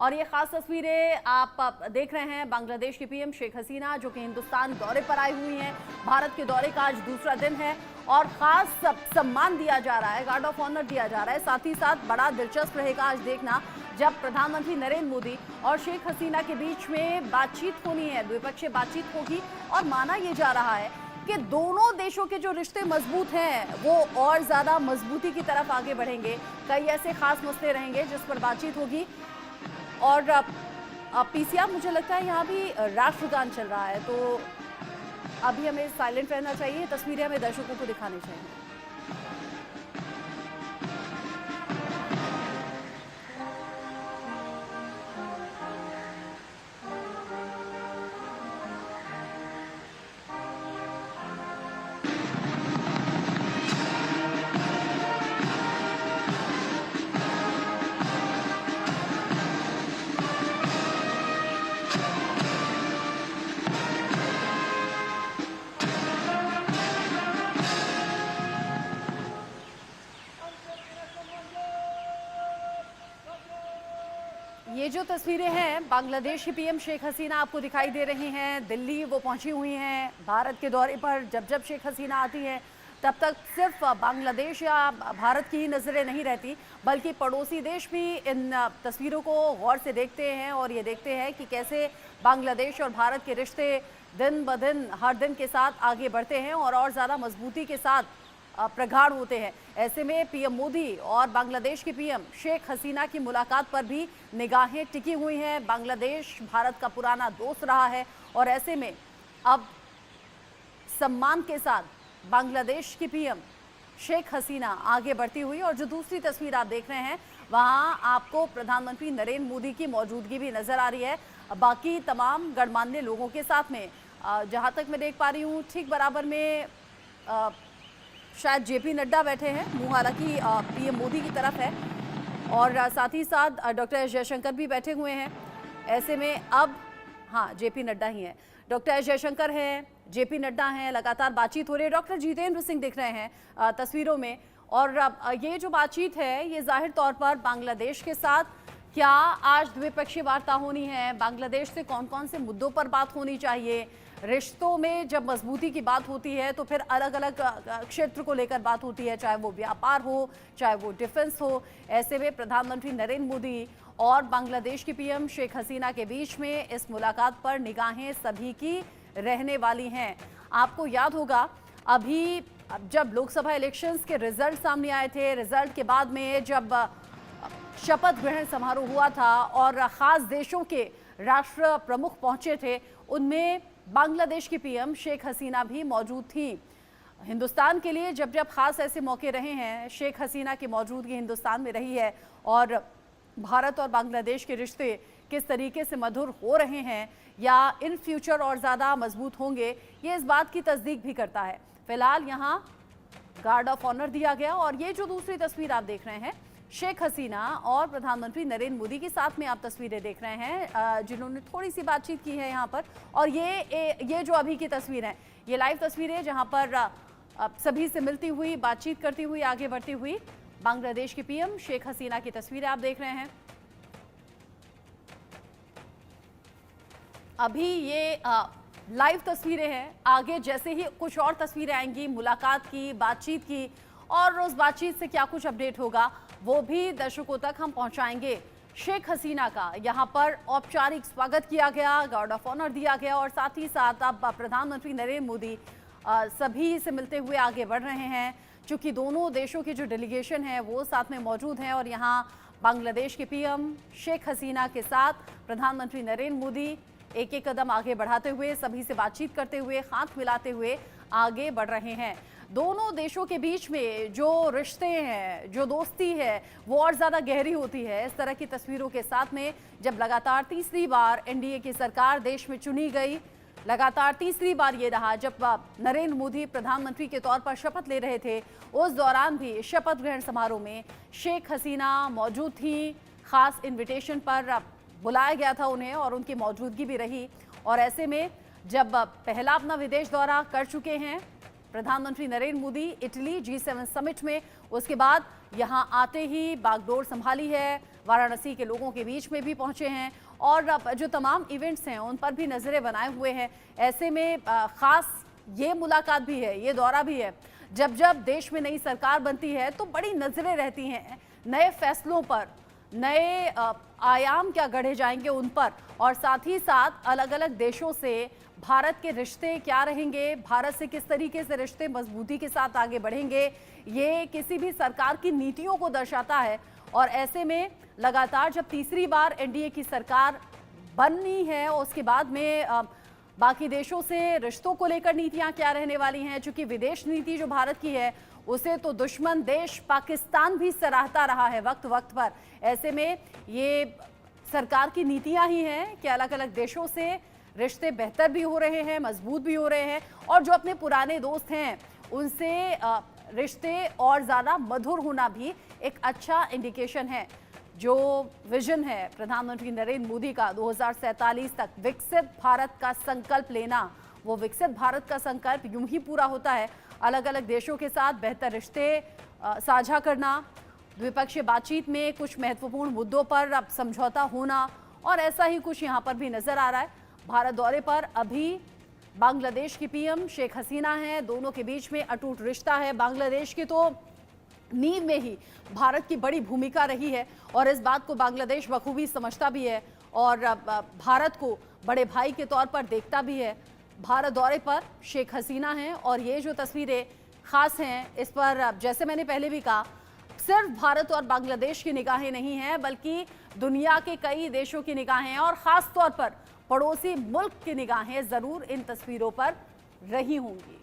और ये खास तस्वीरें आप देख रहे हैं बांग्लादेश की पीएम शेख हसीना जो कि हिंदुस्तान दौरे पर आई हुई हैं। भारत के दौरे का आज दूसरा दिन है और खास सम्मान दिया जा रहा है, गार्ड ऑफ ऑनर दिया जा रहा है। साथ ही साथ बड़ा दिलचस्प रहेगा आज देखना जब प्रधानमंत्री नरेंद्र मोदी और शेख हसीना के बीच में बातचीत होनी है, द्विपक्षीय बातचीत होगी और माना यह जा रहा है कि दोनों देशों के जो रिश्ते मजबूत हैं वो और ज्यादा मजबूती की तरफ आगे बढ़ेंगे। कई ऐसे खास मसले रहेंगे जिस पर बातचीत होगी। और पीसीआर मुझे लगता है यहाँ भी राष्ट्रगान चल रहा है, तो अभी हमें साइलेंट रहना चाहिए, तस्वीरें हमें दर्शकों को दिखानी चाहिए। ये जो तस्वीरें हैं बांग्लादेश की पीएम शेख हसीना आपको दिखाई दे रही हैं। दिल्ली वो पहुंची हुई हैं भारत के दौरे पर। जब जब शेख हसीना आती हैं तब तक सिर्फ बांग्लादेश या भारत की ही नज़रें नहीं रहती, बल्कि पड़ोसी देश भी इन तस्वीरों को गौर से देखते हैं और ये देखते हैं कि कैसे बांग्लादेश और भारत के रिश्ते दिन ब दिन हर दिन के साथ आगे बढ़ते हैं और ज़्यादा मजबूती के साथ प्रगाढ़ होते हैं। ऐसे में पीएम मोदी और बांग्लादेश की पीएम शेख हसीना की मुलाकात पर भी निगाहें टिकी हुई हैं। बांग्लादेश भारत का पुराना दोस्त रहा है और ऐसे में अब सम्मान के साथ बांग्लादेश की पीएम शेख हसीना आगे बढ़ती हुई, और जो दूसरी तस्वीर आप देख रहे हैं वहां आपको प्रधानमंत्री नरेंद्र मोदी की मौजूदगी भी नजर आ रही है, बाकी तमाम गणमान्य लोगों के साथ में। जहां तक मैं देख पा रही हूँ ठीक बराबर में शायद जेपी नड्डा बैठे हैं, मुंह हालांकि पीएम मोदी की तरफ है, और साथ ही साथ डॉक्टर एस जयशंकर भी बैठे हुए हैं। ऐसे में अब हाँ, जेपी नड्डा ही हैं, डॉक्टर एस जयशंकर हैं, जेपी नड्डा हैं, लगातार बातचीत हो रही है। डॉक्टर जितेंद्र सिंह दिख रहे हैं तस्वीरों में, और ये जो बातचीत है ये जाहिर तौर पर बांग्लादेश के साथ क्या आज द्विपक्षीय वार्ता होनी है, बांग्लादेश से कौन कौन से मुद्दों पर बात होनी चाहिए। रिश्तों में जब मजबूती की बात होती है तो फिर अलग अलग क्षेत्र को लेकर बात होती है, चाहे वो व्यापार हो, चाहे वो डिफेंस हो। ऐसे में प्रधानमंत्री नरेंद्र मोदी और बांग्लादेश की पीएम शेख हसीना के बीच में इस मुलाकात पर निगाहें सभी की रहने वाली हैं। आपको याद होगा अभी जब लोकसभा इलेक्शंस के रिजल्ट सामने आए थे, रिजल्ट के बाद में जब शपथ ग्रहण समारोह हुआ था और खास देशों के राष्ट्र प्रमुख पहुंचे थे, उनमें बांग्लादेश की पीएम शेख हसीना भी मौजूद थी। हिंदुस्तान के लिए जब जब खास ऐसे मौके रहे हैं, शेख हसीना की मौजूदगी हिंदुस्तान में रही है, और भारत और बांग्लादेश के रिश्ते किस तरीके से मधुर हो रहे हैं या इन फ्यूचर और ज़्यादा मजबूत होंगे, ये इस बात की तस्दीक भी करता है। फिलहाल यहाँ गार्ड ऑफ ऑनर दिया गया, और ये जो दूसरी तस्वीर आप देख रहे हैं शेख हसीना और प्रधानमंत्री नरेंद्र मोदी के साथ में आप तस्वीरें देख रहे हैं, जिन्होंने थोड़ी सी बातचीत की है यहाँ पर। और ये जो अभी की तस्वीर है ये लाइव तस्वीरें है जहाँ पर सभी से मिलती हुई, बातचीत करती हुई, आगे बढ़ती हुई बांग्लादेश की पीएम शेख हसीना की तस्वीरें आप देख रहे हैं। अभी ये लाइव तस्वीरें हैं, आगे जैसे ही कुछ और तस्वीरें आएंगी मुलाकात की, बातचीत की, और उस बातचीत से क्या कुछ अपडेट होगा वो भी दर्शकों तक हम पहुंचाएंगे। शेख हसीना का यहां पर औपचारिक स्वागत किया गया, गार्ड ऑफ ऑनर दिया गया, और साथ ही साथ अब प्रधानमंत्री नरेंद्र मोदी सभी से मिलते हुए आगे बढ़ रहे हैं। चूंकि दोनों देशों की जो डेलीगेशन है वो साथ में मौजूद हैं, और यहाँ बांग्लादेश के पीएम शेख हसीना के साथ प्रधानमंत्री नरेंद्र मोदी एक एक कदम आगे बढ़ाते हुए, सभी से बातचीत करते हुए, हाथ मिलाते हुए आगे बढ़ रहे हैं। दोनों देशों के बीच में जो रिश्ते हैं, जो दोस्ती है, वो और ज़्यादा गहरी होती है इस तरह की तस्वीरों के साथ में। जब लगातार तीसरी बार एनडीए की सरकार देश में चुनी गई, लगातार तीसरी बार ये रहा जब नरेंद्र मोदी प्रधानमंत्री के तौर पर शपथ ले रहे थे, उस दौरान भी शपथ ग्रहण समारोह में शेख हसीना मौजूद थी। खास इन्विटेशन पर बुलाया गया था उन्हें और उनकी मौजूदगी भी रही। और ऐसे में जब पहला अपना विदेश दौरा कर चुके हैं प्रधानमंत्री Narendra Modi Italy G7 summit में, उसके बाद यहां आते ही बागडोर संभाली है वाराणसी के लोगों के बीच में भी पहुंचे हैं और जो तमाम इवेंट्स हैं उन पर भी नजरें बनाए हुए हैं। ऐसे में खास ये मुलाकात भी है, ये दौरा भी है। जब जब देश में नई सरकार बनती है तो बड़ी नजरें रहती हैं नए फैसलों पर, नए आयाम क्या गढ़े जाएंगे उन पर, और साथ ही साथ अलग अलग देशों से भारत के रिश्ते क्या रहेंगे, भारत से किस तरीके से रिश्ते मजबूती के साथ आगे बढ़ेंगे, ये किसी भी सरकार की नीतियों को दर्शाता है। और ऐसे में लगातार जब तीसरी बार एनडीए की सरकार बननी है, उसके बाद में बाकी देशों से रिश्तों को लेकर नीतियां क्या रहने वाली हैं, चूंकि विदेश नीति जो भारत की है उसे तो दुश्मन देश पाकिस्तान भी सराहता रहा है वक्त वक्त पर। ऐसे में ये सरकार की नीतियां ही हैं कि अलग अलग देशों से रिश्ते बेहतर भी हो रहे हैं, मजबूत भी हो रहे हैं, और जो अपने पुराने दोस्त हैं उनसे रिश्ते और ज़्यादा मधुर होना भी एक अच्छा इंडिकेशन है। जो विजन है प्रधानमंत्री नरेंद्र मोदी का 2047 तक विकसित भारत का संकल्प लेना, वो विकसित भारत का संकल्प यूं ही पूरा होता है अलग अलग देशों के साथ बेहतर रिश्ते साझा करना, द्विपक्षीय बातचीत में कुछ महत्वपूर्ण मुद्दों पर अब समझौता होना, और ऐसा ही कुछ यहाँ पर भी नजर आ रहा है। भारत दौरे पर अभी बांग्लादेश की पीएम शेख हसीना हैं, दोनों के बीच में अटूट रिश्ता है। बांग्लादेश की तो नींव में ही भारत की बड़ी भूमिका रही है और इस बात को बांग्लादेश बखूबी समझता भी है और भारत को बड़े भाई के तौर पर देखता भी है। भारत दौरे पर शेख हसीना हैं और ये जो तस्वीरें खास हैं, इस पर जैसे मैंने पहले भी कहा, सिर्फ भारत और बांग्लादेश की निगाहें नहीं हैं बल्कि दुनिया के कई देशों की निगाहें हैं और ख़ास तौर पर पड़ोसी मुल्क की निगाहें ज़रूर इन तस्वीरों पर रही होंगी।